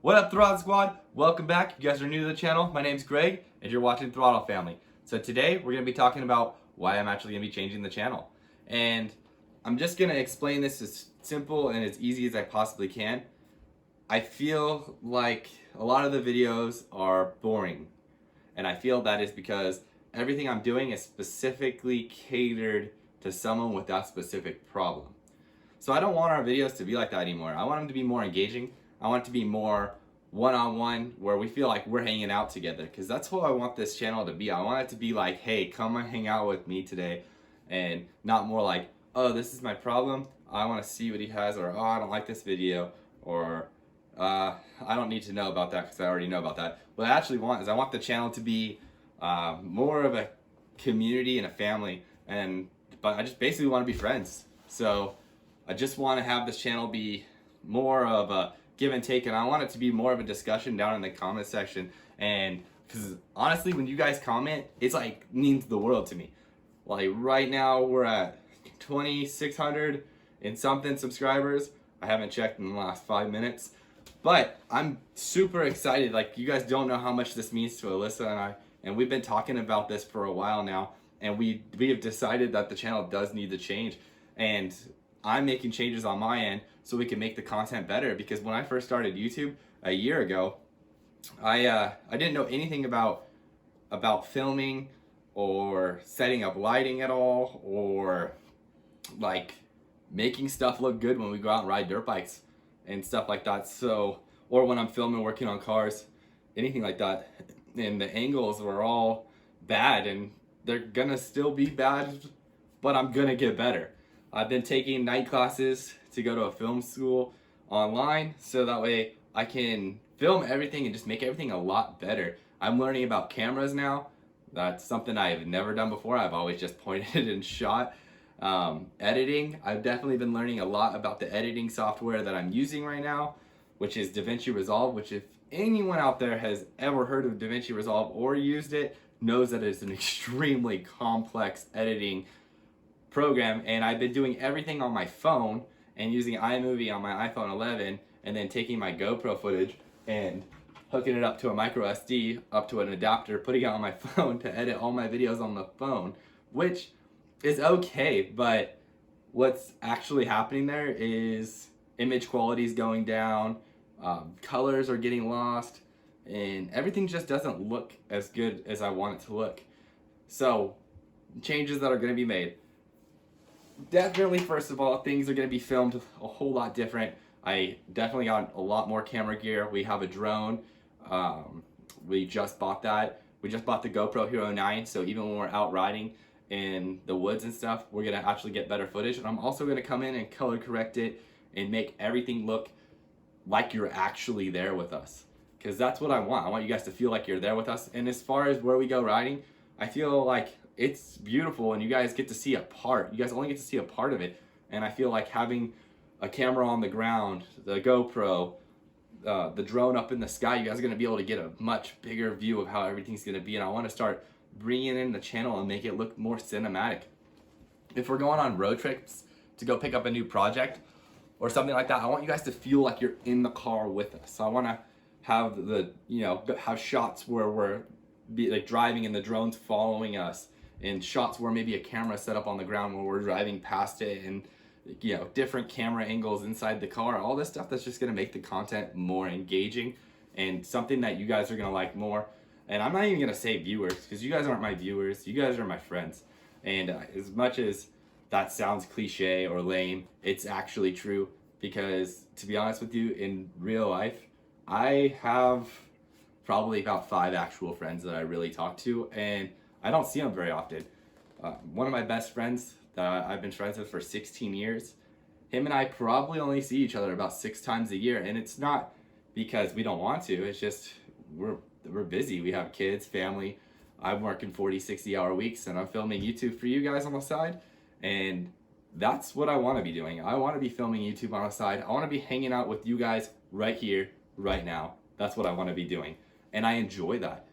What up, Throttle Squad? Welcome back. If you guys are new to the channel, my name's Greg, and you're watching Throttle Family. So today, we're going to be talking about why I'm actually going to be changing the channel. And I'm just going to explain this as simple and as easy as I possibly can. I feel like a lot of the videos are boring. And I feel that is because everything I'm doing is specifically catered to someone with that specific problem. So I don't want our videos to be like that anymore. I want them to be more engaging. I want it to be more one-on-one, where we feel like we're hanging out together, because that's what I want this channel to be. I want it to be like, hey, come and hang out with me today, and not more like, oh, this is my problem, I want to see what he has, or oh, I don't like this video, or I don't need to know about that because I already know about that. What I actually want is I want the channel to be more of a community and a family, but I just basically want to be friends. So I just want to have this channel be more of a give and take, and I want it to be more of a discussion down in the comment section. And because honestly, when you guys comment, it's like means the world to me. Like right now, we're at 2,600 and something subscribers. I haven't checked in the last 5 minutes, but I'm super excited. Like, you guys don't know how much this means to Alyssa and I, and we've been talking about this for a while now, and we have decided that the channel does need to change, and I'm making changes on my end so we can make the content better. Because when I first started YouTube a year ago, I didn't know anything about filming or setting up lighting at all, or like making stuff look good when we go out and ride dirt bikes and stuff like that. So, or when I'm filming working on cars, anything like that. And the angles were all bad, and they're gonna still be bad, but I'm gonna get better. I've been taking night classes to go to a film school online, so that way I can film everything and just make everything a lot better. I'm learning about cameras now. That's something I've never done before. I've always just pointed and shot. Editing, I've definitely been learning a lot about the editing software that I'm using right now, which is DaVinci Resolve, which if anyone out there has ever heard of DaVinci Resolve or used it, knows that it's an extremely complex editing program. And I've been doing everything on my phone and using iMovie on my iPhone 11, and then taking my GoPro footage and hooking it up to a micro SD, up to an adapter, putting it on my phone to edit all my videos on the phone, which is okay, but what's actually happening there is image quality is going down, colors are getting lost, and everything just doesn't look as good as I want it to look. So, changes that are going to be made. Definitely, first of all, things are going to be filmed a whole lot different. I definitely got a lot more camera gear. We have a drone. We just bought that. We just bought the GoPro Hero 9, so even when we're out riding in the woods and stuff, we're going to actually get better footage. And I'm also going to come in and color correct it and make everything look like you're actually there with us. Because that's what I want. I want you guys to feel like you're there with us. And as far as where we go riding, I feel like it's beautiful, and you guys get to see a part. You guys only get to see a part of it. And I feel like having a camera on the ground, the GoPro, the drone up in the sky, you guys are going to be able to get a much bigger view of how everything's going to be. And I want to start bringing in the channel and make it look more cinematic. If we're going on road trips to go pick up a new project or something like that, I want you guys to feel like you're in the car with us. So I want to have have shots where we're like driving and the drone's following us, and shots where maybe a camera set up on the ground where we're driving past it, and different camera angles inside the car. All this stuff that's just going to make the content more engaging and something that you guys are going to like more. And I'm not even going to say viewers, because you guys aren't my viewers, you guys are my friends. And as much as that sounds cliche or lame, it's actually true, because to be honest with you, in real life, I have probably about 5 actual friends that I really talk to, and I don't see them very often. One of my best friends that I've been friends with for 16 years, him and I probably only see each other about 6 times a year, and it's not because we don't want to, it's just we're busy. We have kids, family. I'm working 40, 60-hour weeks, and I'm filming YouTube for you guys on the side, and that's what I want to be doing. I want to be filming YouTube on the side. I want to be hanging out with you guys right here, right now. That's what I want to be doing, and I enjoy that.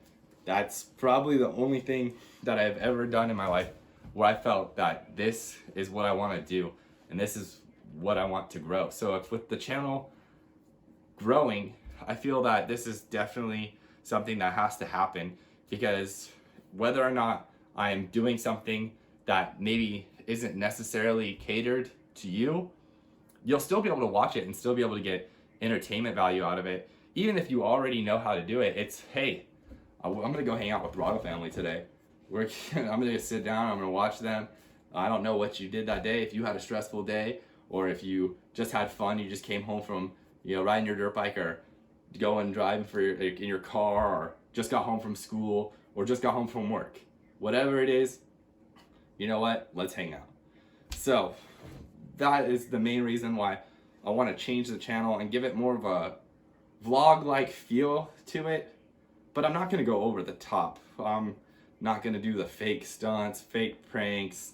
That's probably the only thing that I've ever done in my life where I felt that this is what I want to do, and this is what I want to grow. So if with the channel growing, I feel that this is definitely something that has to happen, because whether or not I'm doing something that maybe isn't necessarily catered to you, you'll still be able to watch it and still be able to get entertainment value out of it. Even if you already know how to do it, it's, hey, I'm gonna go hang out with Throttle Family today. I'm gonna sit down, I'm gonna watch them. I don't know what you did that day, if you had a stressful day, or if you just had fun, you just came home from, riding your dirt bike, or going driving in your car, or just got home from school, or just got home from work. Whatever it is, you know what? Let's hang out. So that is the main reason why I want to change the channel and give it more of a vlog-like feel to it. But I'm not going to go over the top. I'm not going to do the fake stunts, fake pranks,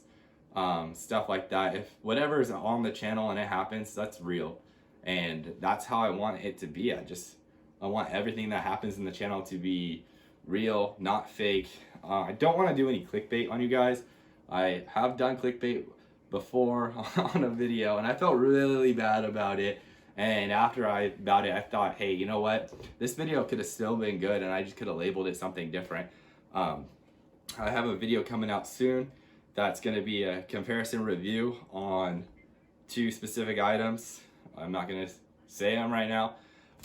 stuff like that. If whatever is on the channel and it happens, that's real. And that's how I want it to be. I want everything that happens in the channel to be real, not fake. I don't want to do any clickbait on you guys. I have done clickbait before on a video, and I felt really bad about it. And after I thought, hey, you know what? This video could have still been good, and I just could have labeled it something different. I have a video coming out soon that's going to be a comparison review on 2 specific items. I'm not going to say them right now,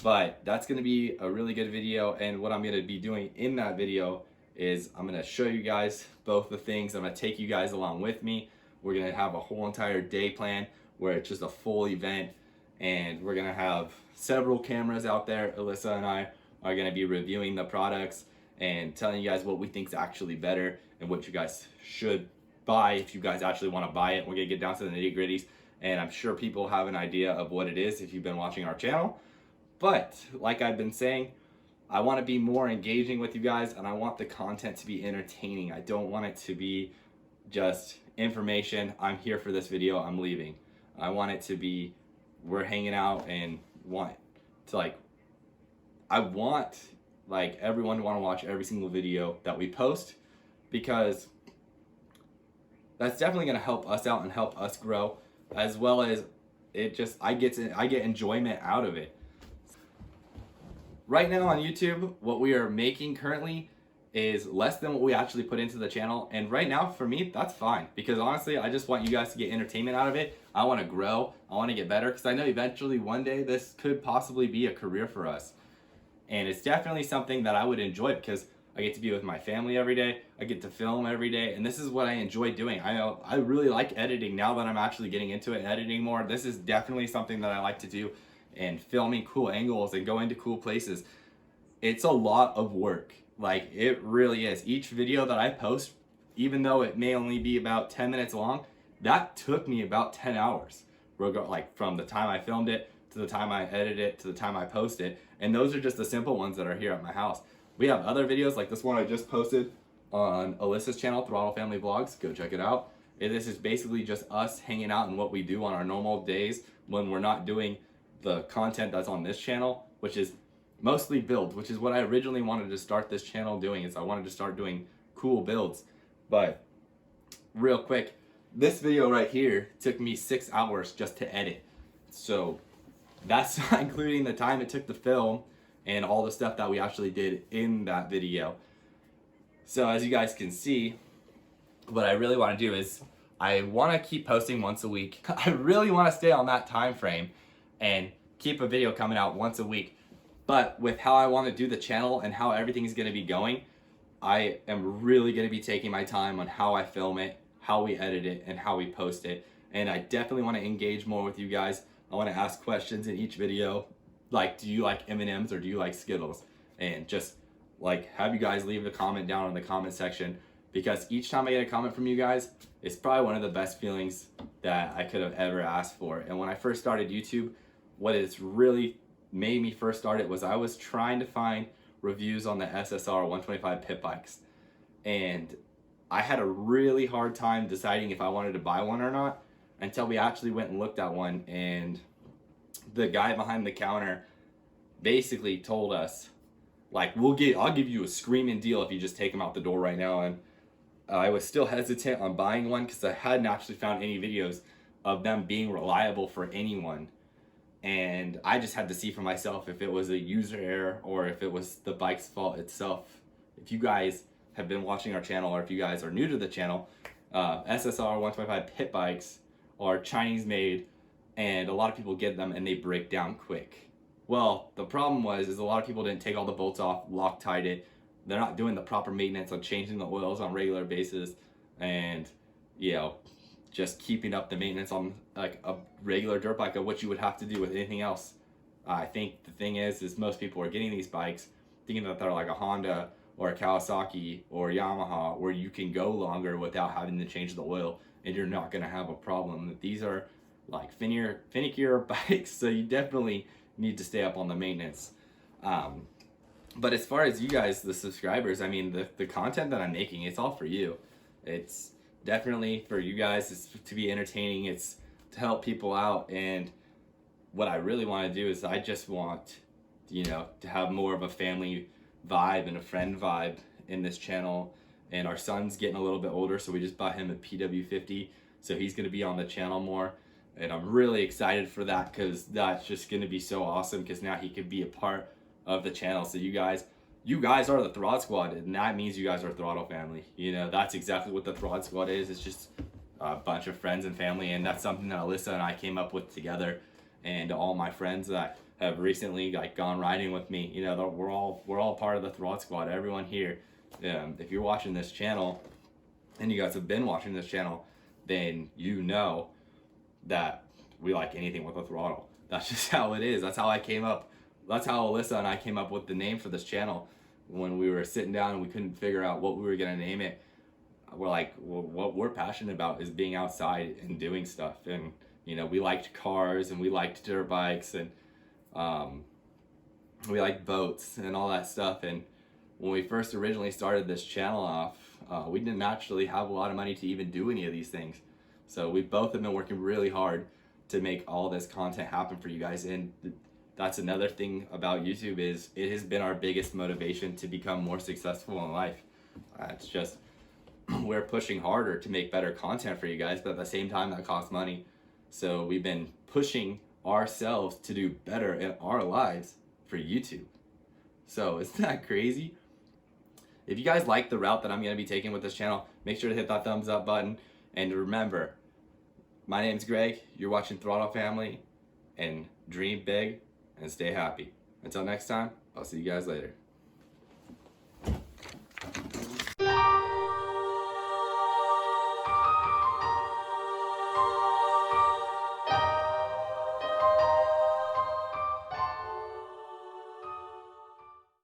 but that's going to be a really good video. And what I'm going to be doing in that video is I'm going to show you guys both the things. I'm going to take you guys along with me. We're going to have a whole entire day plan where it's just a full event, and we're going to have several cameras out there. Alyssa and I are going to be reviewing the products and telling you guys what we think is actually better and what you guys should buy if you guys actually want to buy it. We're going to get down to the nitty-gritties, and I'm sure people have an idea of what it is if you've been watching our channel. But like I've been saying, I want to be more engaging with you guys, and I want the content to be entertaining. I don't want it to be just information. I'm here for this video, I'm leaving. I want it to be, we're hanging out, and I want everyone to want to watch every single video that we post, because that's definitely going to help us out and help us grow, as well as I get enjoyment out of it. Right now on YouTube, what we are making currently is less than what we actually put into the channel. And right now, for me, that's fine. Because honestly, I just want you guys to get entertainment out of it. I want to grow. I want to get better. Because I know eventually one day this could possibly be a career for us. And it's definitely something that I would enjoy, because I get to be with my family every day. I get to film every day. And this is what I enjoy doing. I really like editing now that I'm actually getting into it and editing more. This is definitely something that I like to do. And filming cool angles and going to cool places. It's a lot of work. Like, it really is. Each video that I post, even though it may only be about 10 minutes long, that took me about 10 hours. From the time I filmed it, to the time I edit it, to the time I post it. And those are just the simple ones that are here at my house. We have other videos, like this one I just posted on Alyssa's channel, Throttle Family Vlogs. Go check it out. This is basically just us hanging out and what we do on our normal days when we're not doing the content that's on this channel, which is mostly builds, which is what I originally wanted to start this channel doing. Is I wanted to start doing cool builds. But real quick, this video right here took me 6 hours just to edit. So that's not including the time it took to film and all the stuff that we actually did in that video. So as you guys can see, what I really want to do is I want to keep posting once a week. I really want to stay on that time frame and keep a video coming out once a week. But with how I want to do the channel and how everything is going to be going, I am really going to be taking my time on how I film it, how we edit it, and how we post it. And I definitely want to engage more with you guys. I want to ask questions in each video, like, do you like M&Ms or do you like Skittles? And just have you guys leave a comment down in the comment section, because each time I get a comment from you guys, it's probably one of the best feelings that I could have ever asked for. And when I first started YouTube, what it's really made me first start it was I was trying to find reviews on the SSR 125 pit bikes, and I had a really hard time deciding if I wanted to buy one or not until we actually went and looked at one, and the guy behind the counter basically told us, I'll give you a screaming deal if you just take them out the door right now. And I was still hesitant on buying one because I hadn't actually found any videos of them being reliable for anyone. and I just had to see for myself if it was a user error or if it was the bike's fault itself. If you guys have been watching our channel, or if you guys are new to the channel, SSR 125 pit bikes are Chinese made, and a lot of people get them and they break down quick. Well, the problem is a lot of people didn't take all the bolts off, Loctite it. They're not doing the proper maintenance on changing the oils on a regular basis, and just keeping up the maintenance on like a regular dirt bike of what you would have to do with anything else. I think the thing is most people are getting these bikes thinking that they're like a Honda or a Kawasaki or Yamaha, where you can go longer without having to change the oil and you're not going to have a problem. These are like finikier bikes, so you definitely need to stay up on the maintenance. But as far as you guys, the subscribers, I mean, the content that I'm making, it's all for you. It's definitely for you guys. It's to be entertaining. It's to help people out. And what I really want to do is I just want, to have more of a family vibe and a friend vibe in this channel. And our son's getting a little bit older, so we just bought him a PW50. So he's going to be on the channel more. And I'm really excited for that, because that's just going to be so awesome, because now he could be a part of the channel. So you guys are the Throttle Squad, and that means you guys are Throttle family. That's exactly what the Throttle Squad is. It's just a bunch of friends and family, and that's something that Alyssa and I came up with together. And all my friends that have recently gone riding with me, we're all part of the Throttle Squad. Everyone here, if you're watching this channel, and you guys have been watching this channel, then you know that we like anything with a throttle. That's just how it is. That's how Alyssa and I came up with the name for this channel. When we were sitting down and we couldn't figure out what we were gonna name it, we're like, well, what we're passionate about is being outside and doing stuff. And we liked cars, and we liked dirt bikes, and we liked boats and all that stuff. And when we first originally started this channel off, we didn't actually have a lot of money to even do any of these things. So we both have been working really hard to make all this content happen for you guys. And that's another thing about YouTube, is it has been our biggest motivation to become more successful in life. It's just, we're pushing harder to make better content for you guys, but at the same time that costs money. So we've been pushing ourselves to do better in our lives for YouTube. So isn't that crazy? If you guys like the route that I'm going to be taking with this channel, make sure to hit that thumbs up button. And remember, my name's Greg, you're watching Throttle Family, and dream big and stay happy. Until next time, I'll see you guys later.